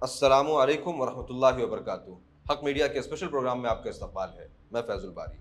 अस्सलामु अलैकुम वरहमतुल्लाहि वबरकातुहू। हक मीडिया के स्पेशल प्रोग्राम में आपका इस्तकबाल है। मैं फैजुल बारी।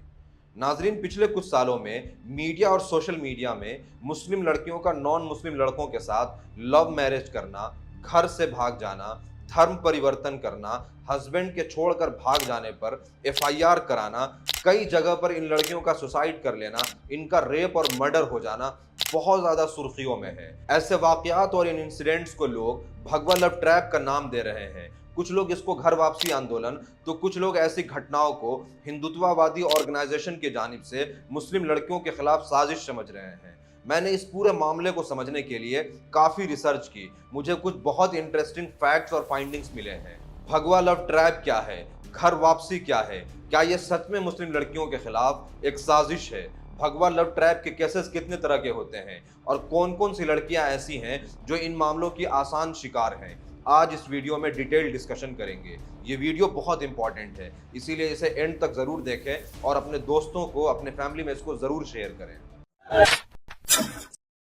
नाजरीन, पिछले कुछ सालों में मीडिया और सोशल मीडिया में मुस्लिम लड़कियों का नॉन मुस्लिम लड़कों के साथ लव मैरिज करना, घर से भाग जाना, धर्म परिवर्तन करना, हस्बैंड के छोड़कर भाग जाने पर एफआईआर कराना, कई जगह पर इन लड़कियों का सुसाइड कर लेना, इनका रेप और मर्डर हो जाना बहुत ज्यादा सुर्खियों में है। ऐसे वाकयात और इन इंसिडेंट्स को लोग भगवा लव ट्रैप का नाम दे रहे हैं। कुछ लोग इसको घर वापसी आंदोलन, तो कुछ लोग ऐसी घटनाओं को हिंदुत्ववादी ऑर्गेनाइजेशन की जानिब से मुस्लिम लड़कियों के खिलाफ साजिश समझ रहे हैं। मैंने इस पूरे मामले को समझने के लिए काफी रिसर्च की। मुझे कुछ बहुत इंटरेस्टिंग फैक्ट्स और फाइंडिंग्स मिले हैं। भगवा लव ट्रैप क्या है, घर वापसी क्या है, क्या ये सच में मुस्लिम लड़कियों के खिलाफ एक साजिश है, भगवा लव ट्रैप के केसेस कितने तरह के होते हैं और कौन कौन सी लड़कियां ऐसी हैं जो इन मामलों की आसान शिकार हैं, आज इस वीडियो में डिटेल डिस्कशन करेंगे। ये वीडियो बहुत इंपॉर्टेंट है, इसीलिए इसे एंड तक जरूर देखें और अपने दोस्तों को, अपने फैमिली में इसको जरूर शेयर करें।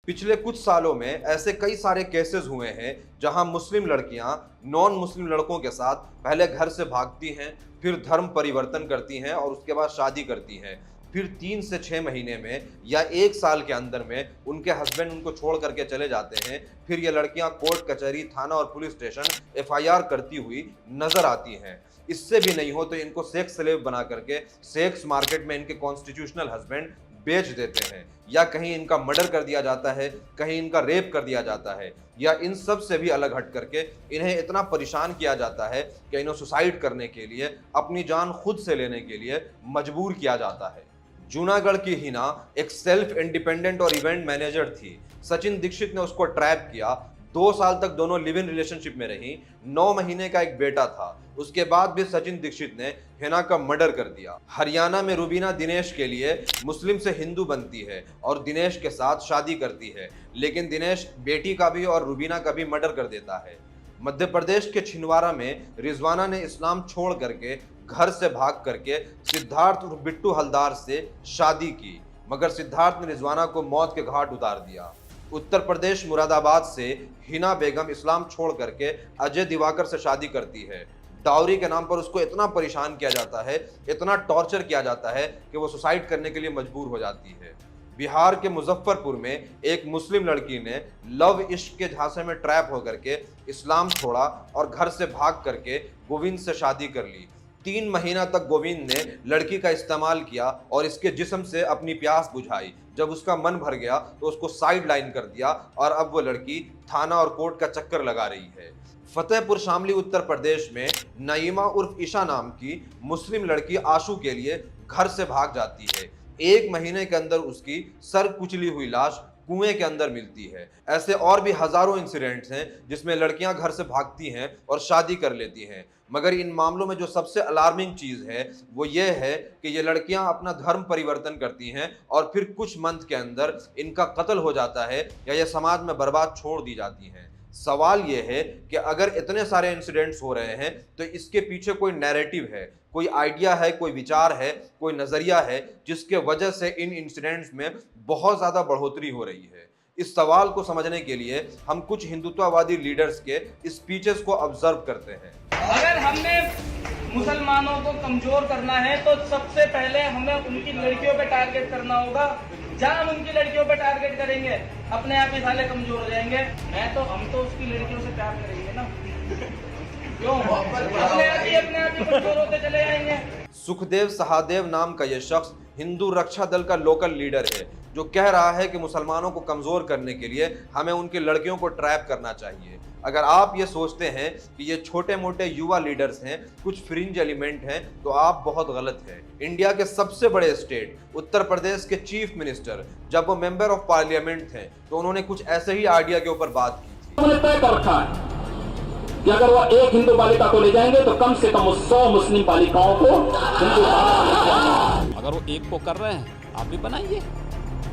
पिछले कुछ सालों में ऐसे कई सारे केसेस हुए हैं जहां मुस्लिम लड़कियां नॉन मुस्लिम लड़कों के साथ पहले घर से भागती हैं, फिर धर्म परिवर्तन करती हैं और उसके बाद शादी करती हैं। फिर 3 से 6 महीने में या 1 साल के अंदर में उनके हस्बैंड उनको छोड़ करके चले जाते हैं। फिर ये लड़कियां कोर्ट कचहरी, थाना और पुलिस स्टेशन एफआईआर करती हुई नजर आती हैं। इससे भी नहीं हो तो इनको सेक्स स्लेव बना करके सेक्स मार्केट में इनके कॉन्स्टिट्यूशनल हस्बैंड बेच देते हैं, या कहीं इनका मर्डर कर दिया जाता है, कहीं इनका रेप कर दिया जाता है, या इन सब से भी अलग हट करके इन्हें इतना परेशान किया जाता है कि इन्हें सुसाइड करने के लिए, अपनी जान खुद से लेने के लिए मजबूर किया जाता है। जूनागढ़ की हिना एक सेल्फ इंडिपेंडेंट और इवेंट मैनेजर थी। सचिन दीक्षित ने उसको ट्रैप किया। 2 साल तक दोनों लिव इन रिलेशनशिप में रही। 9 महीने का एक बेटा था। उसके बाद भी सचिन दीक्षित ने हिना का मर्डर कर दिया। हरियाणा में रुबीना दिनेश के लिए मुस्लिम से हिंदू बनती है और दिनेश के साथ शादी करती है, लेकिन दिनेश बेटी का भी और रुबीना का भी मर्डर कर देता है। मध्य प्रदेश के छिंदवाड़ा में रिजवाना ने इस्लाम छोड़ करके, घर से भाग करके सिद्धार्थ और बिट्टू हलदार से शादी की, मगर सिद्धार्थ ने रिजवाना को मौत के घाट उतार दिया। उत्तर प्रदेश मुरादाबाद से हिना बेगम इस्लाम छोड़ करके अजय दिवाकर से शादी करती है। डाउरी के नाम पर उसको इतना परेशान किया जाता है, इतना टॉर्चर किया जाता है कि वो सुसाइड करने के लिए मजबूर हो जाती है। बिहार के मुजफ्फरपुर में एक मुस्लिम लड़की ने लव इश्क के झांसे में ट्रैप होकर के इस्लाम छोड़ा और घर से भाग करके गोविंद से शादी कर ली। 3 महीना तक गोविंद ने लड़की का इस्तेमाल किया और इसके जिस्म से अपनी प्यास बुझाई। जब उसका मन भर गया तो उसको साइड लाइन कर दिया और अब वो लड़की थाना और कोर्ट का चक्कर लगा रही है। फतेहपुर शामली उत्तर प्रदेश में नईमा उर्फ ईशा नाम की मुस्लिम लड़की आशू के लिए घर से भाग जाती है। 1 महीने के अंदर उसकी सर कुचली हुई लाश कुएं के अंदर मिलती है। ऐसे और भी हजारों इंसिडेंट्स हैं जिसमें लड़कियां घर से भागती हैं और शादी कर लेती हैं, मगर इन मामलों में जो सबसे अलार्मिंग चीज है वो ये है कि ये लड़कियां अपना धर्म परिवर्तन करती हैं और फिर कुछ मंथ के अंदर इनका कत्ल हो जाता है या ये समाज में बर्बाद छोड़ दी जाती हैं। सवाल ये है कि अगर इतने सारे इंसिडेंट्स हो रहे हैं तो इसके पीछे कोई नैरेटिव है, कोई आइडिया है, कोई विचार है, कोई नजरिया है जिसके वजह से इन इंसिडेंट्स में बहुत ज्यादा बढ़ोतरी हो रही है। इस सवाल को समझने के लिए हम कुछ हिंदुत्ववादी लीडर्स के स्पीचेस को ऑब्जर्व करते हैं। अगर हमने मुसलमानों को कमजोर करना है तो सबसे पहले हमें उनकी लड़कियों पे टारगेट करना होगा। जहाँ हम उनकी लड़कियों पे टारगेट करेंगे अपने आप ही साले कमजोर हो जाएंगे। हम तो उसकी लड़कियों से प्यार करेंगे ना, क्यों? अपने आप ही कमजोर होते चले जाएंगे। सुखदेव सहादेव नाम का यह शख्स हिंदू रक्षा दल का लोकल लीडर है जो कह रहा है कि मुसलमानों को कमजोर करने के लिए हमें उनकी लड़कियों को ट्रैप करना चाहिए। अगर आप ये सोचते हैं कि ये छोटे मोटे युवा लीडर्स हैं, कुछ फ्रिंज एलिमेंट हैं, तो आप बहुत गलत हैं। इंडिया के सबसे बड़े स्टेट उत्तर प्रदेश के चीफ मिनिस्टर जब वो मेंबर ऑफ पार्लियामेंट थे तो उन्होंने कुछ ऐसे ही आइडिया के ऊपर बात की थी। उन्होंने तय कर रखा है कि अगर वो एक हिंदू बालिका को ले जाएंगे तो कम से कम 100 मुस्लिम बालिकाओं को हिंदू। अगर वो एक को कर रहे हैं, आप भी बनाइए,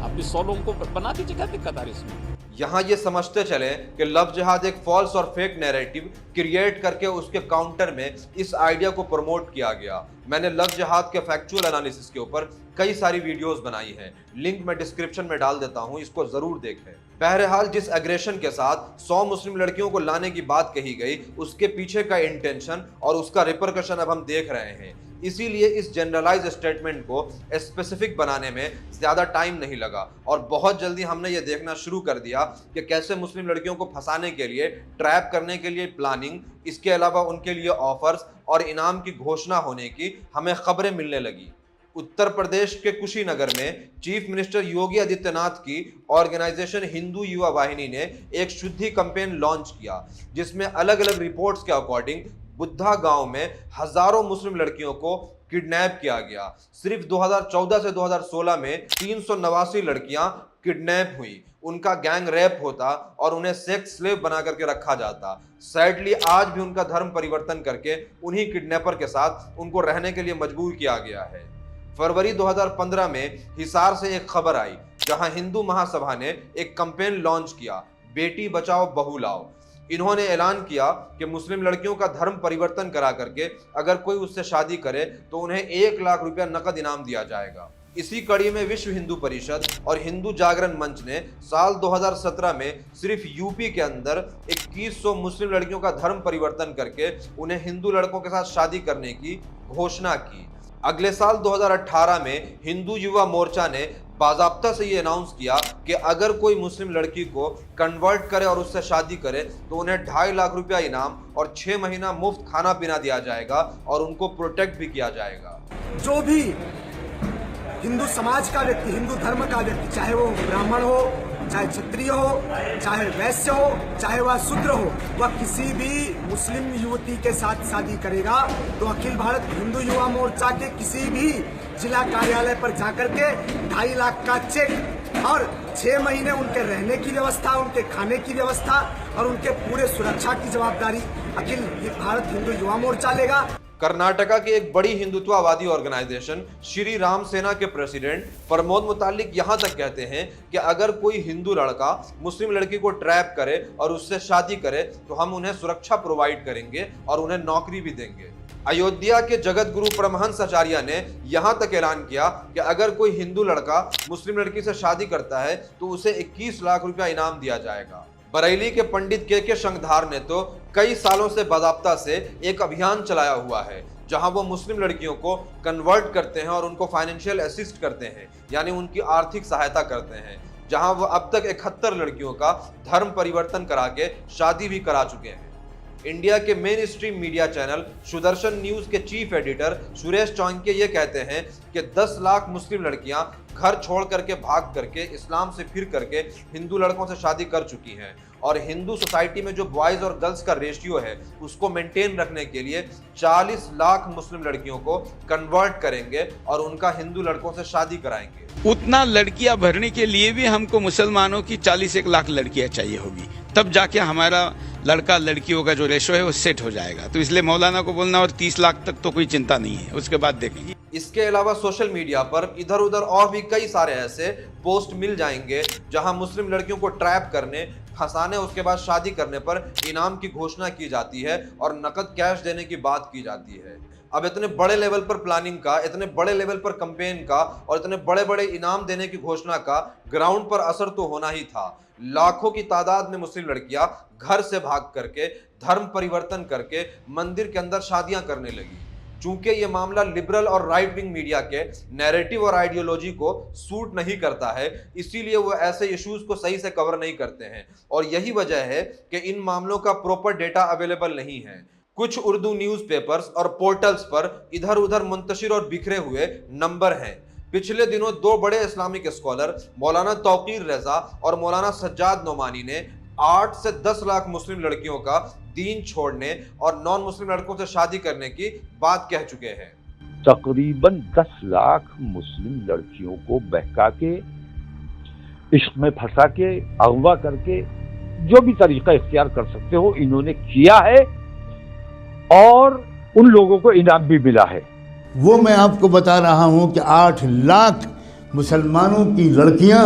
आप भी 100 लोगों को बना दीजिए, क्या दिक्कत आ रही है इसमें? यहाँ ये समझते चले कि लव जिहाद एक फॉल्स और फेक नैरेटिव क्रिएट करके उसके काउंटर में इस आइडिया को प्रमोट किया गया। मैंने लव जिहाद के फैक्चुअल एनालिसिस के ऊपर कई सारी वीडियोस बनाई हैं, लिंक मैं डिस्क्रिप्शन में डाल देता हूं, इसको जरूर देखें। बहरहाल जिस एग्रेशन के साथ 100 मुस्लिम लड़कियों को लाने की बात कही गई, उसके पीछे का इंटेंशन और उसका रिपरकशन अब हम देख रहे हैं। इसीलिए इस जनरलाइज स्टेटमेंट को स्पेसिफिक बनाने में ज़्यादा टाइम नहीं लगा और बहुत जल्दी हमने ये देखना शुरू कर दिया कि कैसे मुस्लिम लड़कियों को फंसाने के लिए, ट्रैप करने के लिए प्लानिंग, इसके अलावा उनके लिए ऑफर्स और इनाम की घोषणा होने की हमें खबरें मिलने लगी। उत्तर प्रदेश के कुशीनगर में चीफ मिनिस्टर योगी आदित्यनाथ की ऑर्गेनाइजेशन हिंदू युवा वाहिनी ने एक शुद्धि कैंपेन लॉन्च किया, जिसमें अलग अलग रिपोर्ट्स के अकॉर्डिंग बुद्धा गांव में हजारों मुस्लिम लड़कियों को किडनैप किया गया। सिर्फ 2014 से 2016 में 389 लड़कियां किडनैप हुई, उनका गैंग रेप होता और उन्हें सेक्स स्लेव बना करके रखा जाता। सैडली आज भी उनका धर्म परिवर्तन करके उन्हीं किडनैपर के साथ उनको रहने के लिए मजबूर किया गया है। फरवरी 2015 में हिसार से एक खबर आई, जहां हिंदू महासभा ने एक कैंपेन लॉन्च किया, बेटी बचाओ बहू लाओ। इन्होंने ऐलान किया कि मुस्लिम लड़कियों का धर्म परिवर्तन करा करके अगर कोई उससे शादी करे तो उन्हें 1 लाख रुपया नकद इनाम दिया जाएगा। इसी कड़ी में विश्व हिंदू परिषद और हिंदू जागरण मंच ने साल 2017 में सिर्फ यूपी के अंदर 2100 मुस्लिम लड़कियों का धर्म परिवर्तन करके उन्हें हिंदू लड़कों के साथ शादी करने की घोषणा की। अगले साल 2018 में हिंदू युवा मोर्चा ने बाज़ाब्ता से ये अनाउंस किया कि अगर कोई मुस्लिम लड़की को कन्वर्ट करे और उससे शादी करे तो उन्हें 2.5 लाख रुपया इनाम और 6 महीना मुफ्त खाना पीना दिया जाएगा और उनको प्रोटेक्ट भी किया जाएगा। जो भी हिंदू समाज का व्यक्ति, हिंदू धर्म का व्यक्ति, चाहे वो ब्राह्मण हो, चाहे क्षत्रिय हो, चाहे वैश्य हो, चाहे वह शूद्र हो, वह किसी भी मुस्लिम युवती के साथ शादी करेगा तो अखिल भारत हिंदू युवा मोर्चा के किसी भी जिला कार्यालय पर जाकर के 2.5 लाख का चेक और 6 महीने उनके रहने की व्यवस्था, उनके खाने की व्यवस्था और उनके पूरे सुरक्षा की जवाबदारी अखिल भारत हिंदू युवा मोर्चा लेगा। कर्नाटका की एक बड़ी हिंदुत्ववादी ऑर्गेनाइजेशन श्री राम सेना के प्रेसिडेंट प्रमोद मुतालिक यहां तक कहते हैं कि अगर कोई हिंदू लड़का मुस्लिम लड़की को ट्रैप करे और उससे शादी करे तो हम उन्हें सुरक्षा प्रोवाइड करेंगे और उन्हें नौकरी भी देंगे। अयोध्या के जगत गुरु परमहंस आचार्य ने यहां तक ऐलान किया कि अगर कोई हिंदू लड़का मुस्लिम लड़की से शादी करता है तो उसे 21 लाख रुपया इनाम दिया जाएगा। बरेली के पंडित के शंखधार ने तो कई सालों से बाज़ाब्ता से एक अभियान चलाया हुआ है, जहां वो मुस्लिम लड़कियों को कन्वर्ट करते हैं और उनको फाइनेंशियल असिस्ट करते हैं, यानी उनकी आर्थिक सहायता करते हैं, जहां वो अब तक 71 लड़कियों का धर्म परिवर्तन करा के शादी भी करा चुके हैं। इंडिया के main stream media channel Sudarshan news के चीफ एडिटर सुरेश चौंके ये कहते हैं कि 10 लाख मुस्लिम लड़कियां घर छोड़ करके भाग करके इस्लाम से फिर करके हिंदू लड़कों से शादी कर चुकी हैं और हिंदू सोसाइटी में जो बॉयज और गर्ल्स का रेशियो है उसको मेंटेन रखने के लिए 40 लाख मुस्लिम लड़कियों को कन्वर्ट करेंगे और उनका हिंदू लड़कों से शादी कराएंगे। उतना लड़कियां भरने के लिए भी हमको मुसलमानों की 41 लाख लड़कियां चाहिए होगी, तब जाके हमारा लड़का लड़कियों का जो रेशो है वो सेट हो जाएगा। तो इसलिए मौलाना को बोलना और 30 लाख तक तो कोई चिंता नहीं है, उसके बाद देखेंगे। इसके अलावा सोशल मीडिया पर इधर उधर और भी कई सारे ऐसे पोस्ट मिल जाएंगे जहां मुस्लिम लड़कियों को ट्रैप करने, फंसाने, उसके बाद शादी करने पर इनाम की घोषणा की जाती है और नकद कैश देने की बात की जाती है। अब इतने बड़े लेवल पर प्लानिंग का, इतने बड़े लेवल पर कैंपेन का और इतने बड़े बड़े इनाम देने की घोषणा का ग्राउंड पर असर तो होना ही था। लाखों की तादाद में मुस्लिम लड़कियां घर से भाग करके, धर्म परिवर्तन करके मंदिर के अंदर शादियां करने लगी। चूंकि ये मामला लिबरल और राइट विंग मीडिया के नैरेटिव और आइडियोलॉजी को सूट नहीं करता है, इसीलिए वो ऐसे इश्यूज को सही से कवर नहीं करते हैं और यही वजह है कि इन मामलों का प्रॉपर डेटा अवेलेबल नहीं है। कुछ उर्दू न्यूज़पेपर्स और पोर्टल्स पर इधर उधर मुंतशिर और बिखरे हुए नंबर हैं। पिछले दिनों 2 बड़े इस्लामिक स्कॉलर मौलाना तौकीर रजा और मौलाना सज्जाद नोमानी ने 8 से 10 लाख मुस्लिम लड़कियों का दीन छोड़ने और नॉन मुस्लिम लड़कों से शादी करने की बात कह चुके हैं। तकरीबन 10 लाख मुस्लिम लड़कियों को बहका के, इश्क में फंसा के, अगवा करके, जो भी तरीका इख्तियार कर सकते हो इन्होंने किया है और उन लोगों को इनाम भी मिला है। वो मैं आपको बता रहा हूं कि 8 लाख मुसलमानों की लड़कियां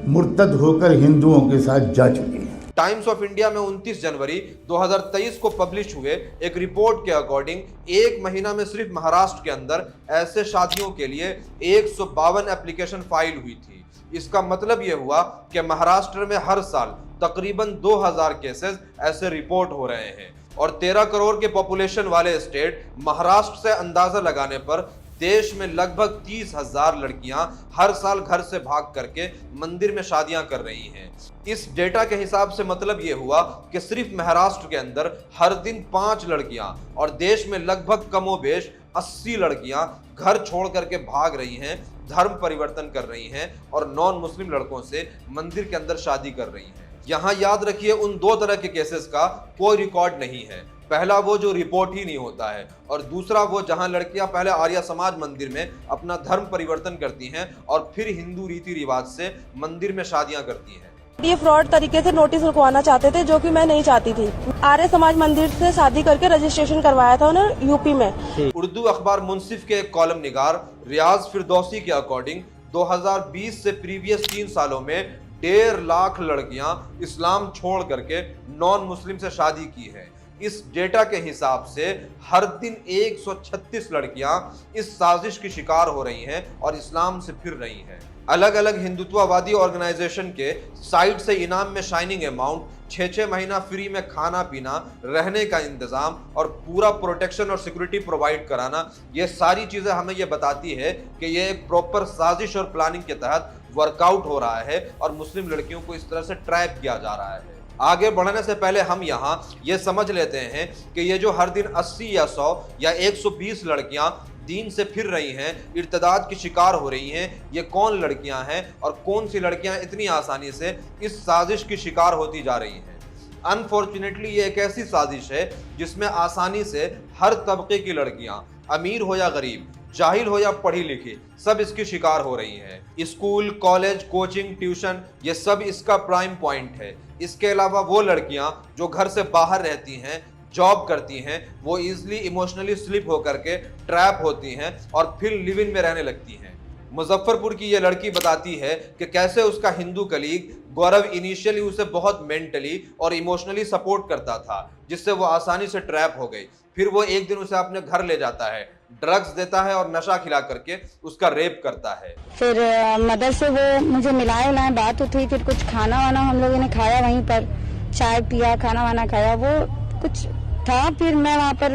मुर्तद होकर हिंदुओं के साथ जा चुकी हैं। टाइम्स ऑफ इंडिया में 29 जनवरी 2023 को पब्लिश हुए एक रिपोर्ट के अकॉर्डिंग एक महीना में सिर्फ महाराष्ट्र के अंदर ऐसे शादियों के लिए 152 एप्लीकेशन फाइल हुई थी। इसका मतलब यह हुआ कि महाराष्ट्र में हर साल तकरीबन 2000 केसेस ऐसे रिपोर्ट हो रहे हैं और 13 करोड़ के पॉपुलेशन वाले स्टेट महाराष्ट्र से अंदाजा लगाने पर देश में लगभग 30,000 लड़कियां हर साल घर से भाग करके मंदिर में शादियां कर रही हैं। इस डेटा के हिसाब से मतलब यह हुआ कि सिर्फ महाराष्ट्र के अंदर हर दिन 5 लड़कियां और देश में लगभग कमोबेश 80 लड़कियां घर छोड़ करके भाग रही हैं, धर्म परिवर्तन कर रही हैं और नॉन मुस्लिम लड़कों से मंदिर के अंदर शादी कर रही हैं। यहाँ याद रखिए, उन दो तरह के केसेस का कोई रिकॉर्ड नहीं है। पहला वो जो रिपोर्ट ही नहीं होता है और दूसरा वो जहां लड़कियां पहले आर्य समाज मंदिर में अपना धर्म परिवर्तन करती हैं और फिर हिंदू रीति रिवाज से मंदिर में शादियां करती हैं। ये फ्रॉड तरीके से नोटिस लिखवाना चाहते थे, जो कि मैं नहीं चाहती थी। आर्य समाज मंदिर से शादी करके रजिस्ट्रेशन करवाया था उन्होंने यूपी में। उर्दू अखबार मुंसिफ के एक कॉलम निगार रियाज फिरदौसी के अकॉर्डिंग 2020 से प्रीवियस 3 सालों में 1.5 लाख लड़कियां इस्लाम छोड़ करके नॉन मुस्लिम से शादी की है। इस डेटा के हिसाब से हर दिन 136 लड़कियां इस साजिश की शिकार हो रही हैं और इस्लाम से फिर रही हैं। अलग अलग हिंदुत्ववादी ऑर्गेनाइजेशन के साइट से इनाम में शाइनिंग अमाउंट, 6-6 महीना फ्री में खाना पीना, रहने का इंतजाम और पूरा प्रोटेक्शन और सिक्योरिटी प्रोवाइड कराना, ये सारी चीजें हमें ये बताती है कि ये एक प्रॉपर साजिश और प्लानिंग के तहत वर्कआउट हो रहा है और मुस्लिम लड़कियों को इस तरह से ट्रैप किया जा रहा है। आगे बढ़ने से पहले हम यहाँ ये समझ लेते हैं कि ये जो हर दिन 80 या 100 या 120 लड़कियां दीन से फिर रही हैं, इर्तिदाद की शिकार हो रही हैं, ये कौन लड़कियां हैं और कौन सी लड़कियां इतनी आसानी से इस साजिश की शिकार होती जा रही हैं। अनफॉर्चुनेटली ये एक ऐसी साजिश है जिसमें आसानी से हर तबके की लड़कियां, अमीर हो या गरीब, जाहिल हो या पढ़ी लिखी, सब इसकी शिकार हो रही हैं। स्कूल, कॉलेज, कोचिंग, ट्यूशन, ये सब इसका प्राइम पॉइंट है। इसके अलावा वो लड़कियां जो घर से बाहर रहती हैं, जॉब करती हैं, वो इजीली इमोशनली स्लिप होकर के ट्रैप होती हैं और फिर लिव इन में रहने लगती हैं। मुजफ्फरपुर की ये लड़की बताती है कि कैसे उसका हिंदू कलीग गौरव इनिशियली उसे बहुत मेंटली और इमोशनली सपोर्ट करता था, जिससे वो आसानी से ट्रैप हो गई। फिर वो एक दिन उसे अपने घर ले जाता है, ड्रग्स देता है और नशा खिला करके उसका रेप करता है। फिर मदर से वो मुझे मिलाए बात हुई, फिर कुछ खाना वाना हम लोगों ने खाया, वहीं पर चाय पिया, खाना वाना खाया, वो कुछ था। फिर मैं वहाँ पर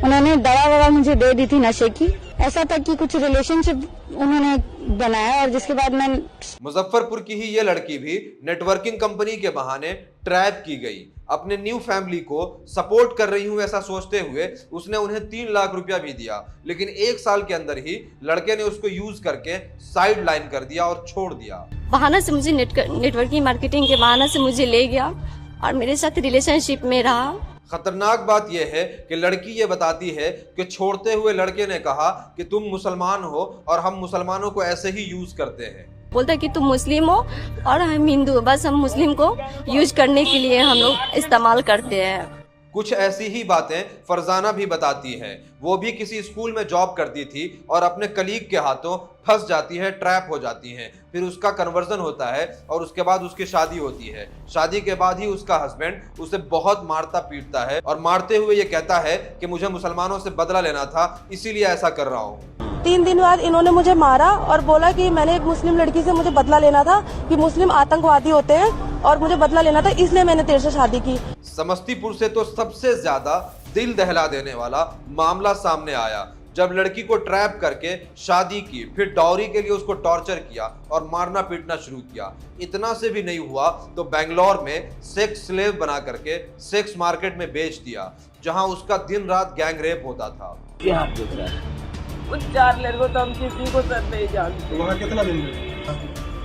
उन्होंने दवा ववा मुझे दे दी थी नशे की। ऐसा था कि कुछ रिलेशनशिप उन्होंने बनाया और जिसके बाद मैं मुजफ्फरपुर की ही ये लड़की भी नेटवर्किंग कंपनी के बहाने ट्रैप की गई। अपने न्यू फैमिली को सपोर्ट कर रही हूँ ऐसा सोचते हुए उसने उन्हें 3 लाख रुपया भी दिया, लेकिन 1 साल के अंदर ही लड़के ने उसको यूज करके साइड लाइन कर दिया और छोड़ दिया। बहाना से मुझे नेटवर्किंग मार्केटिंग के बहाना से मुझे ले गया और मेरे साथ रिलेशनशिप में रहा। खतरनाक बात यह है कि लड़की ये बताती है कि छोड़ते हुए लड़के ने कहा कि तुम मुसलमान हो और हम मुसलमानों को ऐसे ही यूज करते हैं। बोलता है कि तुम मुस्लिम हो और हम हिंदू, बस हम मुस्लिम को यूज करने के लिए हम लोग इस्तेमाल करते हैं। कुछ ऐसी ही बातें फरजाना भी बताती है। वो भी किसी स्कूल में जॉब करती थी और अपने कलीग के हाथों फंस जाती है, ट्रैप हो जाती है। फिर उसका कन्वर्जन होता है और उसके बाद उसकी शादी होती है। शादी के बाद ही उसका हस्बैंड उसे बहुत मारता पीटता है और मारते हुए ये कहता है कि मुझे मुसलमानों से बदला लेना था, इसीलिए ऐसा कर रहा हूँ। 3 दिन बाद इन्होंने मुझे मारा और बोला कि मैंने एक मुस्लिम लड़की से मुझे बदला लेना था, कि मुस्लिम आतंकवादी होते हैं और मुझे बदला लेना था, इसलिए मैंने तेरे से शादी की। समस्तीपुर से तो सबसे ज्यादा दिल दहला देने वाला मामला सामने आया जब लड़की को ट्रैप करके शादी की, फिर डॉरी के लिए उसको टॉर्चर किया और मारना पीटना शुरू किया। इतना से भी नहीं हुआ तो बेंगलोर में सेक्स स्लेव बना करके सेक्स मार्केट में बेच दिया, जहां उसका दिन रात गैंग रेप होता था। उन 4 लड़कों तो हम किसी को सर नहीं जानते। वहाँ कितना दिन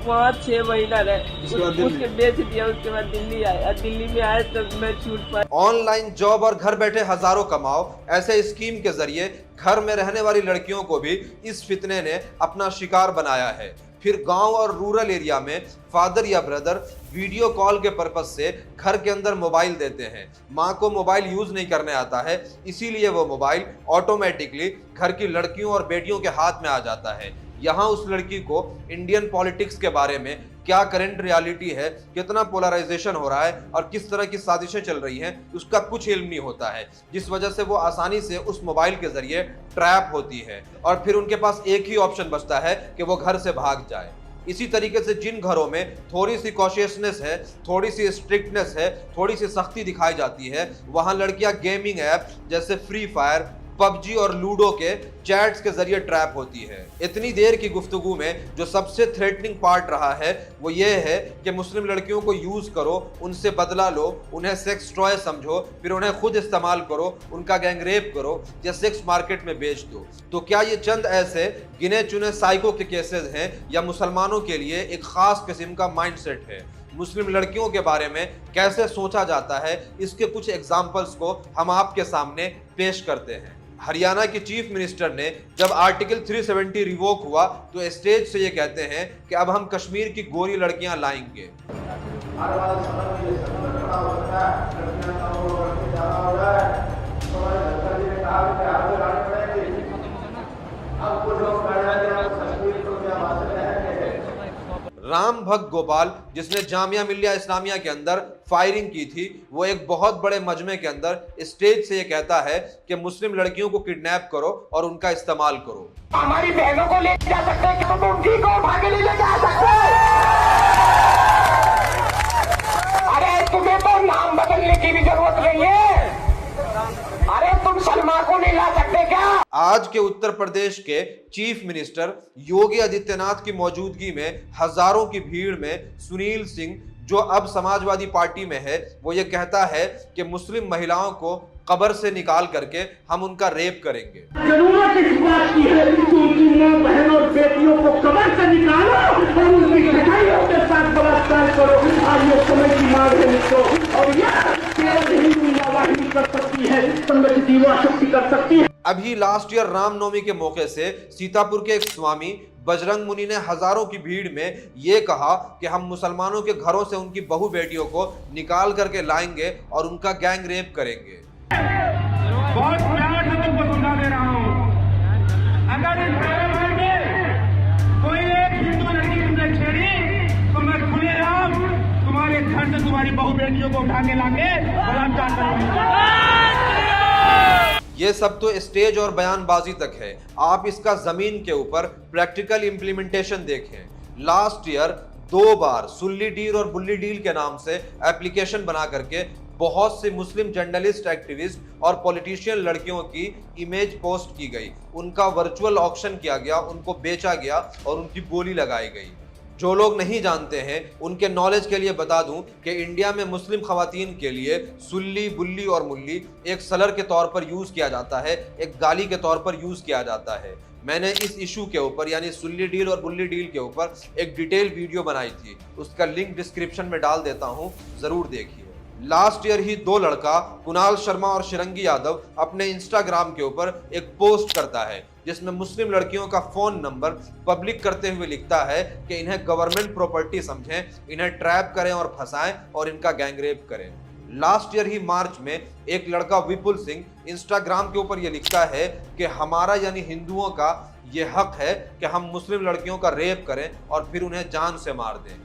वहाँ 6 महीना रहे, उसके बेच दिया। उसके बाद दिल्ली आया, दिल्ली में आए तब मैं छूट पाया। ऑनलाइन जॉब और घर बैठे हजारों कमाओ, ऐसे स्कीम के जरिए घर में रहने वाली लड़कियों को भी इस फितने ने अपना शिकार बनाया है। फिर गांव और रूरल एरिया में फादर या ब्रदर वीडियो कॉल के पर्पज से घर के अंदर मोबाइल देते हैं। माँ को मोबाइल यूज नहीं करने आता है, इसीलिए वो मोबाइल ऑटोमेटिकली घर की लड़कियों और बेटियों के हाथ में आ जाता है। यहाँ उस लड़की को इंडियन पॉलिटिक्स के बारे में, क्या करंट रियलिटी है, कितना पोलराइजेशन हो रहा है और किस तरह की साजिशें चल रही हैं, उसका कुछ इल्म नहीं होता है, जिस वजह से वो आसानी से उस मोबाइल के जरिए ट्रैप होती है और फिर उनके पास एक ही ऑप्शन बचता है कि वो घर से भाग जाए। इसी तरीके से जिन घरों में थोड़ी सी कॉशियसनेस है, थोड़ी सी स्ट्रिक्टनेस है, थोड़ी सी सख्ती दिखाई जाती है, वहां लड़कियां गेमिंग ऐप जैसे फ्री फायर, पबजी और लूडो के चैट्स के जरिए ट्रैप होती है। इतनी देर की गुफ्तगू में जो सबसे थ्रेटनिंग पार्ट रहा है वो ये है कि मुस्लिम लड़कियों को यूज करो, उनसे बदला लो, उन्हें सेक्स ट्रॉय समझो, फिर उन्हें खुद इस्तेमाल करो, उनका गैंग रेप करो या सेक्स मार्केट में बेच दो। तो क्या ये चंद ऐसे गिने चुने साइको के केसेस हैं या मुसलमानों के लिए एक खास किस्म का माइंडसेट है? मुस्लिम लड़कियों के बारे में कैसे सोचा जाता है, इसके कुछ एग्जाम्पल्स को हम आपके सामने पेश करते हैं। हरियाणा के चीफ मिनिस्टर ने जब आर्टिकल 370 रिवोक हुआ तो स्टेज से ये कहते हैं कि अब हम कश्मीर की गोरी लड़कियां लाएंगे। राम भक्त गोपाल, जिसने जामिया मिलिया इस्लामिया के अंदर फायरिंग की थी, वो एक बहुत बड़े मजमे के अंदर स्टेज से ये कहता है कि मुस्लिम लड़कियों को किडनैप करो और उनका इस्तेमाल करो। हमारी बहनों को ले जा सकते हैं, तुम उनकी को उठा के ले जा सकते हैं। अरे तुम्हें तो नाम बदलने की भी जरूरत नहीं है। अरे तुम सलमा को नहीं ला सकते क्या? आज के उत्तर प्रदेश के चीफ मिनिस्टर योगी आदित्यनाथ की मौजूदगी में हजारों की भीड़ में सुनील सिंह, जो अब समाजवादी पार्टी में है, वो ये कहता है कि मुस्लिम महिलाओं को कब्र से निकाल करके हम उनका रेप करेंगे। जरूरत इस बात की है कि उनकी मां, बहन और बेटियों को कब्र से निकालो और उनकी कटाइयों के साथ बलात्कार करो। आज ये समय की मांग है मित्रों, और यह केवल हिंदू वाहिनी कर सकती है, संगठित युवा शक्ति कर सकती है। अभी लास्ट ईयर रामनवमी के मौके से सीतापुर के एक स्वामी बजरंग मुनि ने हजारों की भीड़ में ये कहा कि हम मुसलमानों के घरों से उनकी बहू बेटियों को निकाल करके लाएंगे और उनका गैंग रेप करेंगे। बहुत प्यार से तुमको सुना दे रहा हूँ, अगर इस परिवार में कोई एक हिंदू लड़की तुमने छेड़ी तो मैं खुलेआम तुम्हारे घर से तुम्हारी बहू बेटियों को उठा के लाके बलात्कार करूंगा। ये सब तो स्टेज और बयानबाजी तक है, आप इसका जमीन के ऊपर प्रैक्टिकल इंप्लीमेंटेशन देखें। लास्ट ईयर 2 बार सुल्ली डील और बुल्ली डील के नाम से एप्लीकेशन बना करके बहुत से मुस्लिम जर्नलिस्ट, एक्टिविस्ट और पॉलिटिशियन लड़कियों की इमेज पोस्ट की गई, उनका वर्चुअल ऑक्शन किया गया, उनको बेचा गया और उनकी बोली लगाई गई। जो लोग नहीं जानते हैं उनके नॉलेज के लिए बता दूं कि इंडिया में मुस्लिम खवातीन के लिए सुल्ली, बुल्ली और मुल्ली एक सलर के तौर पर यूज किया जाता है, एक गाली के तौर पर यूज किया जाता है। मैंने इस इशू के ऊपर यानी सुल्ली डील और बुल्ली डील के ऊपर एक डिटेल वीडियो बनाई थी, उसका लिंक डिस्क्रिप्शन में डाल देता हूं, जरूर देखिए। लास्ट ईयर ही 2 लड़का कुणाल शर्मा और शिरंगी यादव अपने इंस्टाग्राम के ऊपर एक पोस्ट करता है जिसमें मुस्लिम लड़कियों का फोन नंबर पब्लिक करते हुए लिखता है कि इन्हें गवर्नमेंट प्रॉपर्टी समझें, इन्हें ट्रैप करें और फंसाएं और इनका गैंग रेप करें। लास्ट ईयर ही मार्च में एक लड़का विपुल सिंह इंस्टाग्राम के ऊपर ये लिखता है कि हमारा यानी हिंदुओं का ये हक है कि हम मुस्लिम लड़कियों का रेप करें और फिर उन्हें जान से मार दें।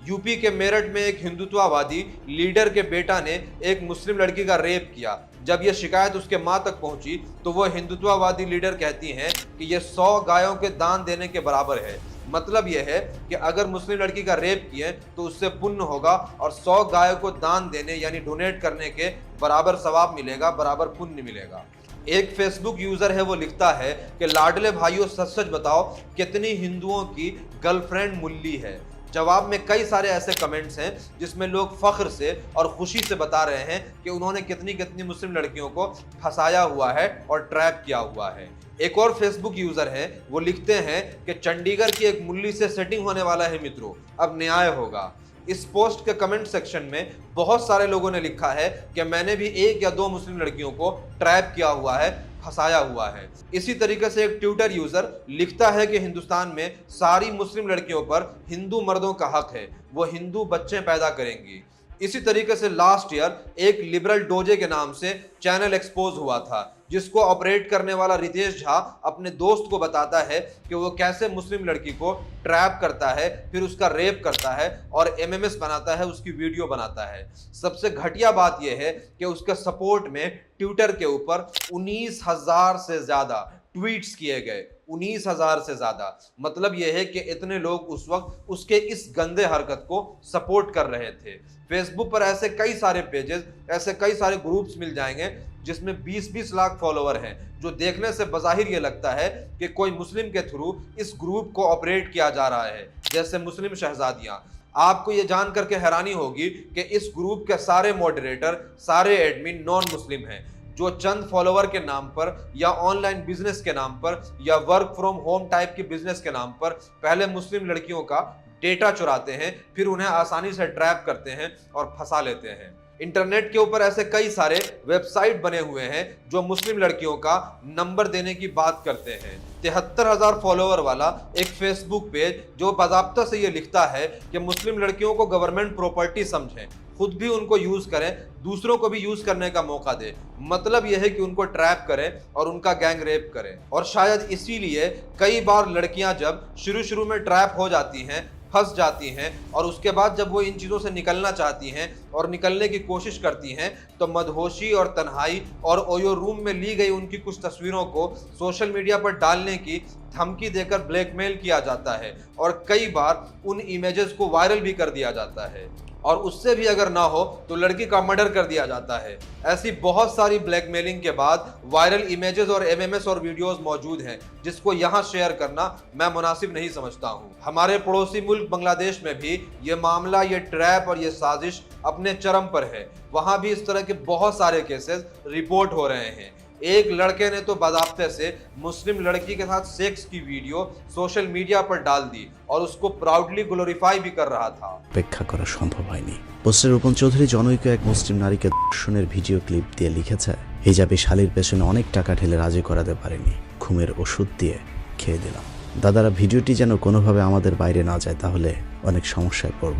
यूपी के मेरठ में एक हिंदुत्ववादी लीडर के बेटा ने एक मुस्लिम लड़की का रेप किया। जब यह शिकायत उसके मां तक पहुंची तो वह हिंदुत्ववादी लीडर कहती हैं कि यह 100 गायों के दान देने के बराबर है। मतलब यह है कि अगर मुस्लिम लड़की का रेप किए तो उससे पुण्य होगा और 100 गायों को दान देने यानी डोनेट करने के बराबर सवाब मिलेगा, बराबर पुण्य मिलेगा। एक फेसबुक यूजर है, वो लिखता है कि लाडले भाइयों सच सच बताओ कितनी हिंदुओं की गर्लफ्रेंड मुल्ली है। जवाब में कई सारे ऐसे कमेंट्स हैं जिसमें लोग फख्र से और खुशी से बता रहे हैं कि उन्होंने कितनी कितनी मुस्लिम लड़कियों को फंसाया हुआ है और ट्रैप किया हुआ है। एक और फेसबुक यूजर है, वो लिखते हैं कि चंडीगढ़ की एक मुल्ली से सेटिंग होने वाला है मित्रों, अब न्याय होगा। इस पोस्ट के कमेंट सेक्शन में बहुत सारे लोगों ने लिखा है कि मैंने भी 1 या 2 मुस्लिम लड़कियों को ट्रैप किया हुआ है, फंसाया हुआ है। इसी तरीके से एक ट्विटर यूजर लिखता है कि हिंदुस्तान में सारी मुस्लिम लड़कियों पर हिंदू मर्दों का हक है, वो हिंदू बच्चे पैदा करेंगी। इसी तरीके से लास्ट ईयर एक लिबरल डोजे के नाम से चैनल एक्सपोज हुआ था, जिसको ऑपरेट करने वाला रितेश झा अपने दोस्त को बताता है कि वो कैसे मुस्लिम लड़की को ट्रैप करता है, फिर उसका रेप करता है और एमएमएस बनाता है, उसकी वीडियो बनाता है। सबसे घटिया बात यह है कि उसके सपोर्ट में ट्विटर के ऊपर 19,000 से ज्यादा ट्वीट्स किए गए, 19,000 से ज्यादा। मतलब यह है कि इतने लोग उस वक्त उसके इस गंदे हरकत को सपोर्ट कर रहे थे। फेसबुक पर ऐसे कई सारे पेजेस, ऐसे कई सारे ग्रुप्स मिल जाएंगे जिसमें 20-20 लाख फॉलोवर हैं, जो देखने से बज़ाहिर ये लगता है कि कोई मुस्लिम के थ्रू इस ग्रुप को ऑपरेट किया जा रहा है, जैसे मुस्लिम शहजादियां। आपको ये जान करके हैरानी होगी कि इस ग्रुप के सारे मॉडरेटर, सारे एडमिन नॉन मुस्लिम हैं, जो चंद फॉलोवर के नाम पर या ऑनलाइन बिजनेस के नाम पर या वर्क फ्रॉम होम टाइप के बिजनेस के नाम पर पहले मुस्लिम लड़कियों का डेटा चुराते हैं, फिर उन्हें आसानी से ट्रैप करते हैं और फंसा लेते हैं। इंटरनेट के ऊपर ऐसे कई सारे वेबसाइट बने हुए हैं जो मुस्लिम लड़कियों का नंबर देने की बात करते हैं। 73,000 फॉलोवर वाला एक फेसबुक पेज जो बाज़ाब्ता से ये लिखता है कि मुस्लिम लड़कियों को गवर्नमेंट प्रॉपर्टी समझें, खुद भी उनको यूज करें, दूसरों को भी यूज करने का मौका दे। मतलब यह है कि उनको ट्रैप करें और उनका गैंग रेप करें। और शायद इसीलिए कई बार लड़कियां जब शुरू में ट्रैप हो जाती हैं, फंस जाती हैं, और उसके बाद जब वो इन चीज़ों से निकलना चाहती हैं और निकलने की कोशिश करती हैं, तो मदहोशी और तन्हाई और ओयो रूम में ली गई उनकी कुछ तस्वीरों को सोशल मीडिया पर डालने की धमकी देकर ब्लैकमेल किया जाता है और कई बार उन इमेजेस को वायरल भी कर दिया जाता है, और उससे भी अगर ना हो तो लड़की का मर्डर कर दिया जाता है। ऐसी बहुत सारी ब्लैकमेलिंग के बाद वायरल इमेजेस और एमएमएस और वीडियोस मौजूद हैं, जिसको यहाँ शेयर करना मैं मुनासिब नहीं समझता हूँ। हमारे पड़ोसी मुल्क बांग्लादेश में भी ये मामला, ये ट्रैप और ये साजिश अपने चरम पर है। वहाँ भी इस तरह के बहुत सारे केसेस रिपोर्ट हो रहे हैं। एक लड़के ने तो बाज़ाब्ते से मुस्लिम लड़की के साथ सेक्स की वीडियो सोशल मीडिया पर डाल दी और उसको प्राउडली ग्लोरीफाई भी कर रहा था। অপেক্ষা করা সম্ভব হয়নি। পোস্টের রূপন চৌধুরী জনৈক এক মুসলিম নারীকে ধর্ষণের ভিডিও ক্লিপ দিয়ে লিখেছে, হিজাবি শালীর পেছনে অনেক টাকা ঢেলে রাজি করাতে পারেনি, ঘুমের ওষুধ দিয়ে খেয়ে দিলাম। দাদারা, ভিডিওটি যেন কোনোভাবে আমাদের বাইরে না যায়, তাহলে অনেক সমস্যায় পড়ব।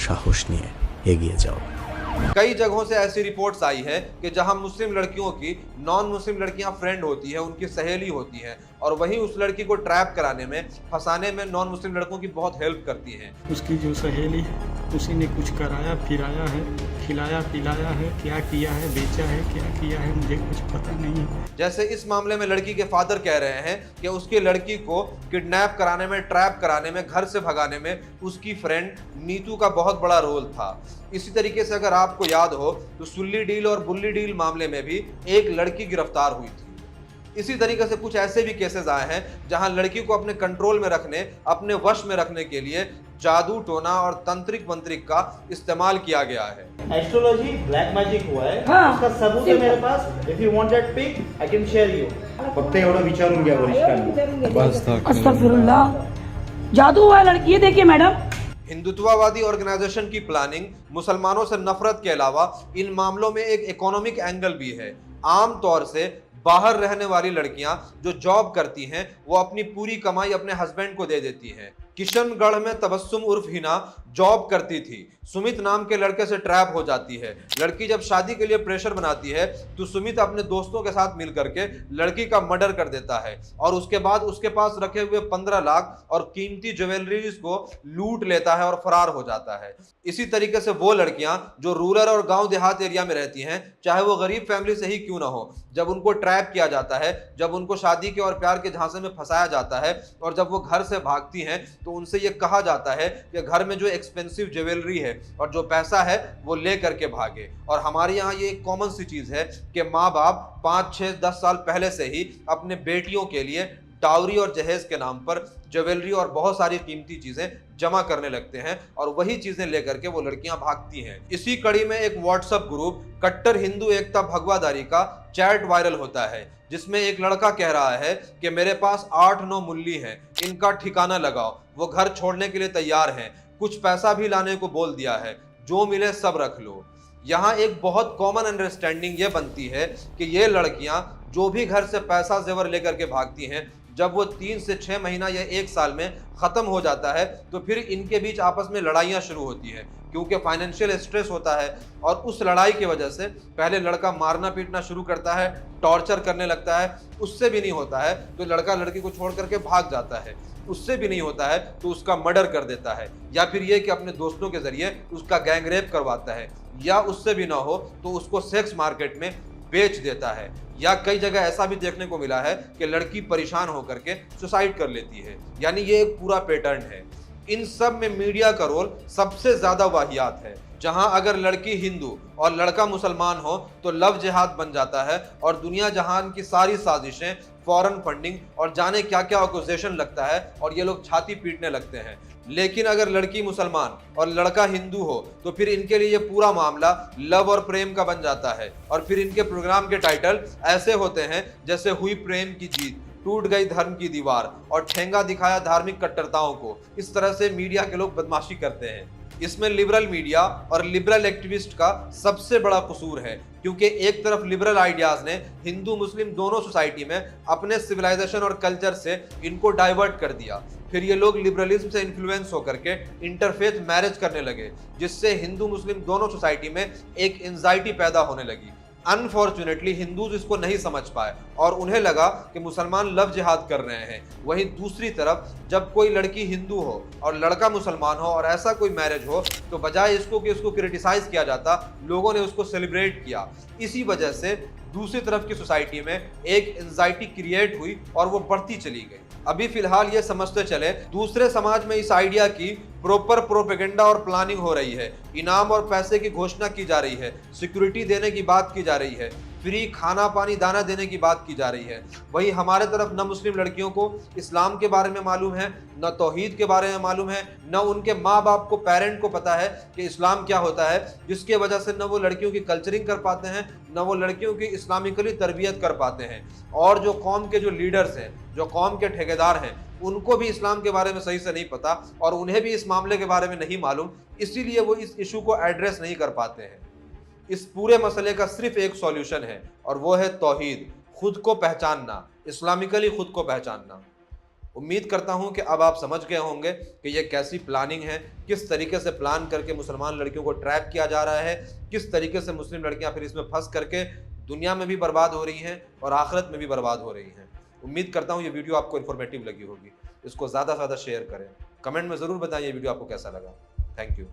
সাহস নিয়ে এগিয়ে যাও। कई जगहों से ऐसी रिपोर्ट्स आई है कि जहां मुस्लिम लड़कियों की नॉन मुस्लिम लड़कियां फ्रेंड होती है, उनकी सहेली होती हैं, और वहीं उस लड़की को ट्रैप कराने में, फंसाने में नॉन मुस्लिम लड़कों की बहुत हेल्प करती हैं। उसकी जो सहेली है उसी ने कुछ कराया, फिराया है, खिलाया पिलाया है, क्या किया है, बेचा है, क्या किया है, मुझे कुछ पता नहीं है। जैसे इस मामले में लड़की के फादर कह रहे हैं कि उसकी लड़की को किडनैप कराने में, ट्रैप कराने में, घर से भगाने में उसकी फ्रेंड नीतू का बहुत बड़ा रोल था। इसी तरीके से अगर आपको याद हो तो सुल्ली डील और बुल्ली डील मामले में भी एक लड़की गिरफ्तार हुई थी। इसी तरीके से कुछ ऐसे भी केसेस आए हैं जहां लड़की को अपने कंट्रोल में रखने, अपने वश में रखने के लिए जादू टोना और तंत्रिक मंत्रिक का इस्तेमाल किया गया है। एस्ट्रोलॉजी ब्लैक मैजिक हुआ है, उसका सबूत है मेरे पास। If you want that pic I can share you. फक्त एवढं विचारून घ्या वरिष्ठांना। अस्तगफिरुल्लाह, जादू हुआ है लड़की। ये देखिए मैडम, हिंदुत्ववादी ऑर्गेनाइजेशन की प्लानिंग, मुसलमानों से नफरत के अलावा इन मामलों में एक इकोनॉमिक एंगल भी है। आम तौर से बाहर रहने वाली लड़कियां जो जॉब करती हैं, वो अपनी पूरी कमाई अपने हस्बैंड को दे देती हैं। किशनगढ़ में तबस्सुम उर्फ हिना जॉब करती थी, सुमित नाम के लड़के से ट्रैप हो जाती है। लड़की जब शादी के लिए प्रेशर बनाती है तो सुमित अपने दोस्तों के साथ मिल करके लड़की का मर्डर कर देता है और उसके बाद उसके पास रखे हुए 15 लाख और कीमती ज्वेलरीज को लूट लेता है और फरार हो जाता है। इसी तरीके से वो लड़कियां जो रूरल और गांव देहात एरिया में रहती हैं, चाहे वो गरीब फैमिली से ही क्यों ना हो, जब उनको ट्रैप किया जाता है, जब उनको शादी के और प्यार के झांसे में फंसाया जाता है और जब वो घर से भागती हैं, तो उनसे ये कहा जाता है कि घर में जो एक्सपेंसिव ज्वेलरी है और जो पैसा है वो ले करके भागे। और हमारे यहाँ ये एक कॉमन सी चीज़ है कि माँ बाप 5, 6, 10 साल पहले से ही अपने बेटियों के लिए डाउरी और जहेज के नाम पर ज्वेलरी और बहुत सारी कीमती चीजें जमा करने लगते हैं और वही चीजें लेकर के वो लड़कियां भागती हैं। इसी कड़ी में एक व्हाट्सएप ग्रुप कट्टर हिंदू एकता भगवादारी का चैट वायरल होता है, जिसमें एक लड़का कह रहा है कि मेरे पास 8-9 मुल्ली हैं, इनका ठिकाना लगाओ। वो घर छोड़ने के लिए तैयार हैं, कुछ पैसा भी लाने को बोल दिया है, जो मिले सब रख लो। यहाँ एक बहुत कॉमन अंडरस्टैंडिंग ये बनती है कि ये लड़कियां जो भी घर से पैसा जेवर लेकर के भागती हैं, जब वो 3 से 6 महीना या 1 साल में ख़त्म हो जाता है तो फिर इनके बीच आपस में लड़ाइयाँ शुरू होती है, क्योंकि फाइनेंशियल स्ट्रेस होता है और उस लड़ाई की वजह से पहले लड़का मारना पीटना शुरू करता है, टॉर्चर करने लगता है। उससे भी नहीं होता है तो लड़का लड़की को छोड़ करके भाग जाता है। उससे भी नहीं होता है तो उसका मर्डर कर देता है, या फिर ये कि अपने दोस्तों के जरिए उसका गैंग रेप करवाता है, या उससे भी ना हो तो उसको सेक्स मार्केट में बेच देता है। या कई जगह ऐसा भी देखने को मिला है कि लड़की परेशान होकर के सुसाइड कर लेती है। यानी ये एक पूरा पैटर्न है। इन सब में मीडिया का रोल सबसे ज्यादा वाहियात है। जहां अगर लड़की हिंदू और लड़का मुसलमान हो तो लव जिहाद बन जाता है और दुनिया जहान की सारी साजिशें, फॉरेन फंडिंग और जाने क्या क्या ऑक्यूजेशन लगता है और ये लोग छाती पीटने लगते हैं। लेकिन अगर लड़की मुसलमान और लड़का हिंदू हो तो फिर इनके लिए ये पूरा मामला लव और प्रेम का बन जाता है और फिर इनके प्रोग्राम के टाइटल ऐसे होते हैं जैसे हुई प्रेम की जीत, टूट गई धर्म की दीवार और ठेंगा दिखाया धार्मिक कट्टरताओं को। इस तरह से मीडिया के लोग बदमाशी करते हैं। इसमें लिबरल मीडिया और लिबरल एक्टिविस्ट का सबसे बड़ा कसूर है, क्योंकि एक तरफ लिबरल आइडियाज ने हिंदू मुस्लिम दोनों सोसाइटी में अपने सिविलाइजेशन और कल्चर से इनको डाइवर्ट कर दिया। फिर ये लोग लिबरलिज्म से इन्फ्लुएंस होकर के इंटरफेथ मैरिज करने लगे, जिससे हिंदू मुस्लिम दोनों सोसाइटी में एक एंजाइटी पैदा होने लगी। अनफॉर्चुनेटली हिंदूज इसको नहीं समझ पाए और उन्हें लगा कि मुसलमान लव जिहाद कर रहे हैं। वहीं दूसरी तरफ जब कोई लड़की हिंदू हो और लड़का मुसलमान हो और ऐसा कोई मैरिज हो तो बजाय इसको कि उसको क्रिटिसाइज किया जाता, लोगों ने उसको सेलिब्रेट किया। इसी वजह से दूसरी तरफ की सोसाइटी में एक एंजाइटी क्रिएट हुई और वो बढ़ती चली गई। अभी फिलहाल ये समझते चले दूसरे समाज में इस आइडिया की प्रॉपर प्रोपेगेंडा और प्लानिंग हो रही है। इनाम और पैसे की घोषणा की जा रही है, सिक्योरिटी देने की बात की जा रही है, फ्री खाना पानी दाना देने की बात की जा रही है। वहीं हमारे तरफ न मुस्लिम लड़कियों को इस्लाम के बारे में मालूम है, न तौहीद के बारे में मालूम है, न उनके माँ बाप को, पेरेंट को पता है कि इस्लाम क्या होता है, जिसके वजह से न वो लड़कियों की कल्चरिंग कर पाते हैं, न वो लड़कियों की इस्लामिकली तरबियत कर पाते हैं। और जो कौम के जो लीडर्स हैं, जो कौम के ठेकेदार हैं, उनको भी इस्लाम के बारे में सही से नहीं पता और उन्हें भी इस मामले के बारे में नहीं मालूम, इसीलिए वो इस इशू को एड्रेस नहीं कर पाते हैं। इस पूरे मसले का सिर्फ एक सॉल्यूशन है और वो है तौहीद, खुद को पहचानना, इस्लामिकली खुद को पहचानना। उम्मीद करता हूं कि अब आप समझ गए होंगे कि ये कैसी प्लानिंग है, किस तरीके से प्लान करके मुसलमान लड़कियों को ट्रैप किया जा रहा है, किस तरीके से मुस्लिम लड़कियां फिर इसमें फंस करके दुनिया में भी बर्बाद हो रही हैं और आखिरत में भी बर्बाद हो रही हैं। उम्मीद करता हूँ ये वीडियो आपको इन्फॉर्मेटिव लगी होगी। इसको ज़्यादा से ज़्यादा शेयर करें, कमेंट में ज़रूर बताएं ये वीडियो आपको कैसा लगा। Thank you.